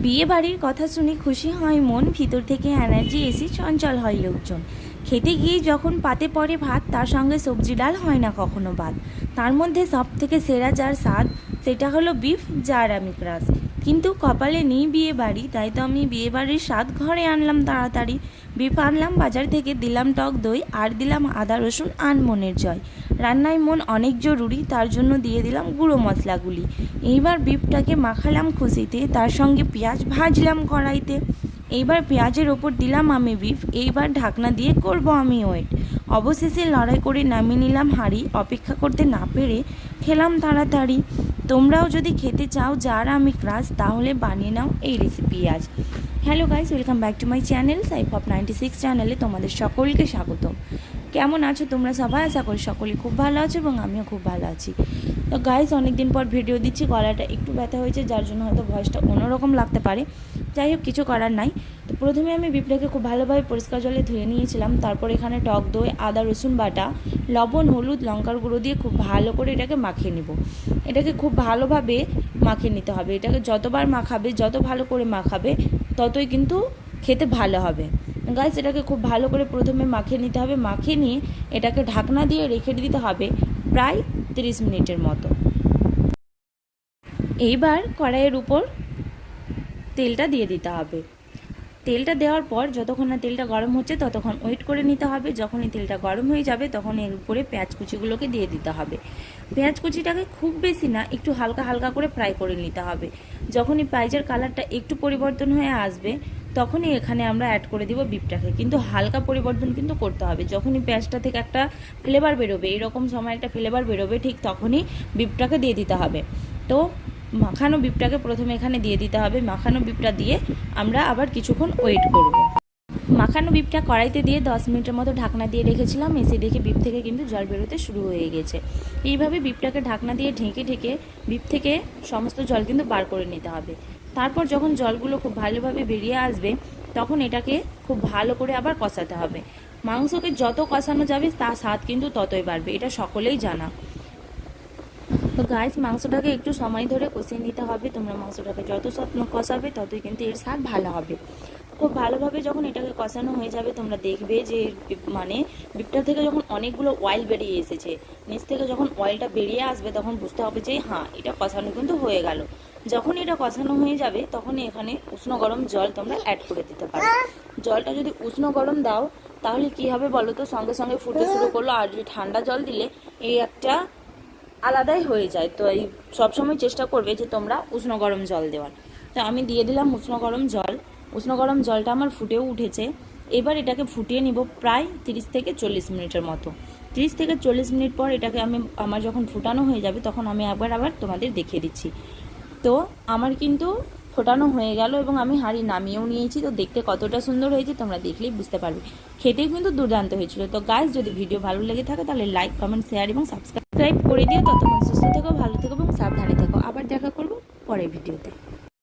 বিয়ে বাড়ির কথা শুনে খুশি হয় মন, ভিতর থেকে এনার্জি এসে চঞ্চল হয় লোকজন। খেতে গিয়ে যখন পাতে পড়ে ভাত, তার সঙ্গে সবজি ডাল হয় না কখনো বাদ। তার মধ্যে সব থেকে সেরা যার স্বাদ, সেটা হলো বিফ, যার আমি ক্রাশ। কিন্তু কপালে নেই বিয়ে বাড়ি, তাই তো আমি বিয়ে বাড়ির স্বাদ ঘরে আনলাম তাড়াতাড়ি। বিফ আনলাম বাজার থেকে, দিলাম টক দই, আর দিলাম আদা রসুন, আন মনের জয়। রান্নায় মন অনেক জরুরি, তার জন্য দিয়ে দিলাম গুঁড়ো মশলাগুলি। এইবার বিফটাকে মাখালাম খুশিতে, তার সঙ্গে পেঁয়াজ ভাজলাম কড়াইতে। এইবার পেঁয়াজের ওপর দিলাম আমি বিফ, এইবার ঢাকনা দিয়ে করব আমি ওয়েট। অবশেষে লড়াই করে নামিয়ে নিলাম হাঁড়ি, অপেক্ষা করতে না পেরে খেলাম তাড়াতাড়ি। তোমরাও যদি খেতে চাও যার আমি ক্রাশ, তাহলে বানিয়ে নাও এই রেসিপি আজ। Hello guys, welcome back to my channel সাইফপ 96 চ্যানেলে তোমাদের সকলকে স্বাগত। কেমন আছো তোমরা সবাই? আশা করি সকলেই খুব ভালো আছো এবং আমিও খুব ভালো আছি। তো গাইস, অনেকদিন পর ভিডিও দিচ্ছি, গলাটা একটু ব্যথা হয়েছে, যার জন্য হয়তো ভয়েসটা অন্যরকম লাগতে পারে। যাই হোক, কিছু করার নাই। তো প্রথমে আমি বিফটাকে খুব ভালোভাবে পরিষ্কার জলে ধুয়ে নিয়েছিলাম। তারপর এখানে টক দই, আদা রসুন বাটা, লবণ, হলুদ, লঙ্কার গুঁড়ো দিয়ে খুব ভালো করে এটাকে মাখিয়ে নেব। এটাকে খুব ভালোভাবে মাখিয়ে নিতে হবে। এটাকে যতবার মাখাবে, যত ভালো করে মাখাবে, ততই কিন্তু খেতে ভালো হবে। গাইস, এটাকে খুব ভালো করে প্রথমে মাখিয়ে নিতে হবে। মাখিয়ে নিয়ে এটাকে ঢাকনা দিয়ে রেখে দিতে হবে প্রায় 30 মিনিটের মতো। এইবার কড়াইয়ের উপর তেলটা দিয়ে দিতে হবে। তেলটা দেওয়ার পর যতক্ষণ না তেলটা গরম হচ্ছে ততক্ষণ ওয়েট করে নিতে হবে। যখনই তেলটা গরম হয়ে যাবে তখন এর উপরে পেঁয়াজ কুচিগুলোকে দিয়ে দিতে হবে। পেঁয়াজ কুচিটাকে খুব বেশি না, একটু হালকা হালকা করে ফ্রাই করে নিতে হবে। যখনই পেঁয়াজের কালারটা একটু পরিবর্তন হয়ে আসবে তখনই এখানে আমরা অ্যাড করে দিব বিফটাকে। কিন্তু হালকা পরিবর্তন কিন্তু করতে হবে। যখনই পেঁয়াজটা থেকে একটা ফ্লেভার বেরোবে, এরকম সময় একটা ফ্লেভার বেরোবে, ঠিক তখনই বিফটাকে দিয়ে দিতে হবে। তো মাখানো বিফটাকে প্রথমে এখানে দিয়ে দিতে হবে। মাখানো বিফটা দিয়ে আমরা আবার কিছুক্ষণ ওয়েট করব। মাখানো বিফটা কড়াইতে দিয়ে 10 মিনিটের মতো ঢাকনা দিয়ে রেখেছিলাম। এসে দেখে বিফ থেকে কিন্তু জল বেরোতে শুরু হয়ে গেছে। এইভাবে বিফটাকে ঢাকনা দিয়ে ঢেকে ঢেকে বিফ থেকে সমস্ত জল কিন্তু বার করে নিতে হবে। তারপর যখন জলগুলো খুব ভালোভাবে বেরিয়ে আসবে তখন এটাকে খুব ভালো করে আবার কষাতে হবে। মাংসকে যত কষানো যাবে তার স্বাদ কিন্তু ততই বাড়বে, এটা সকলেই জানা। তো গাইস, মাংসটাকে একটু সময় ধরে কষিয়ে নিতে হবে। তোমরা মাংসটাকে যত কষাবে ততই কিন্তু এর স্বাদ ভালো হবে। খুব ভালোভাবে যখন এটাকে কষানো হয়ে যাবে তোমরা দেখবে যে মানে বিফটা থেকে যখন অনেকগুলো অয়েল বেরিয়ে এসেছে, নিচ থেকে যখন অয়েলটা বেরিয়ে আসবে তখন বুঝতে হবে যে হ্যাঁ, এটা কষানো কিন্তু হয়ে গেল। যখন এটা কষানো হয়ে যাবে তখনই এখানে উষ্ণ গরম জল তোমরা অ্যাড করে দিতে পারো। জলটা যদি উষ্ণ গরম দাও তাহলে কি হবে বলো তো, সঙ্গে সঙ্গে ফুটে শুরু করলো। আর যদি ঠান্ডা জল দিলে এই একটা আলাদাই হয়ে যায়। তো এই সবসময় চেষ্টা করবে যে তোমরা উষ্ণ গরম জল দেওয়ার। তো আমি দিয়ে দিলাম উষ্ণ গরম জল। উষ্ণ গরম জলটা আমার ফুটেও উঠেছে। এবার এটাকে ফুটিয়ে নিব প্রায় 30 থেকে 40 মিনিটের মতো। 30 থেকে 40 মিনিট পর এটাকে আমার যখন ফুটানো হয়ে যাবে তখন আমি আবার তোমাদের দেখিয়ে দিচ্ছি। তো আমার কিন্তু ফোটানো হয়ে গেল এবং আমি হাঁড়ি নামিয়েও নিয়েছি। তো দেখতে কতটা সুন্দর হয়েছে তোমরা দেখলেই বুঝতে পারবে। খেতেও কিন্তু দুর্দান্ত হয়েছিল। তো গাইস, যদি ভিডিও ভালো লেগে থাকে তাহলে লাইক, কমেন্ট, শেয়ার এবং সাবস্ক্রাইব করে দিও। ততক্ষণ সুস্থ থেকো, ভালো থেকো এবং সাবধানে থেকো। আবার দেখা করবো পরের ভিডিওতে।